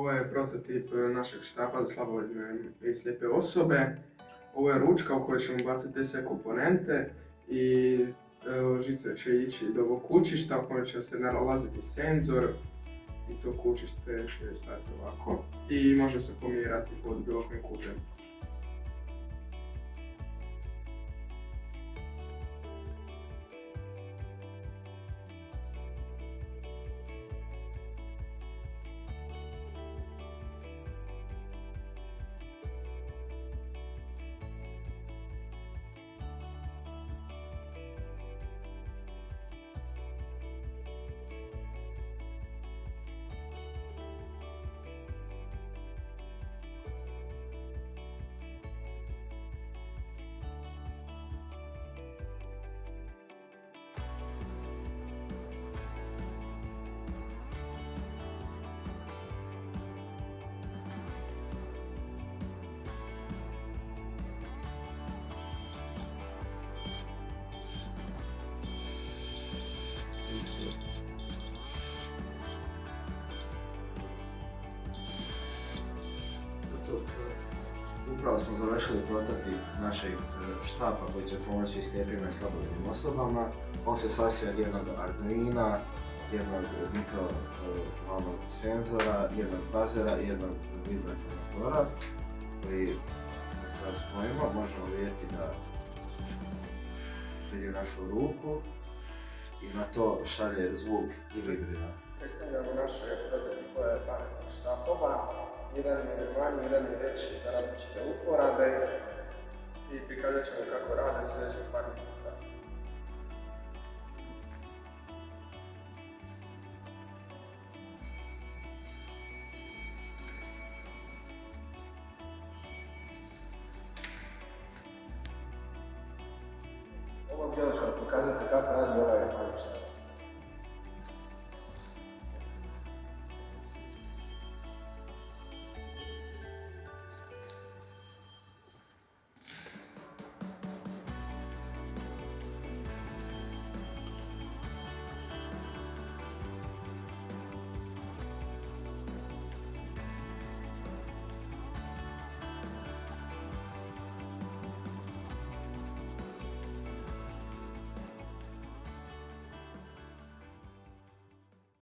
Ovo je prototip našeg štapa za slabovidne i slijepe osobe. Ovo je ručka u kojoj ćemo baciti sve komponente i žice će ići do ovog kućišta u kojem će se nalaziti senzor i to kućište će stati ovako i može se pomjerati pod bilo kojim kutem. Upravo smo završili prototip našeg štapa koji će pomoći slijepim i slabovidnim osobama. On se sastoji od jednog Arduina, jednog mikrovalnog senzora, jednog bazera i jednog vibratora koji sad spojimo. Možemo vidjeti da vidi našu ruku i na to šalje zvuk i vibrira. Predstavljamo naše prototipove pametnih štapova. Jedan je manji, jedan je veći za različite uporabe i prikazat ćemo kako rade sljedećih par minuta. U ovom dijelu ćemo pokazati kako radi ovaj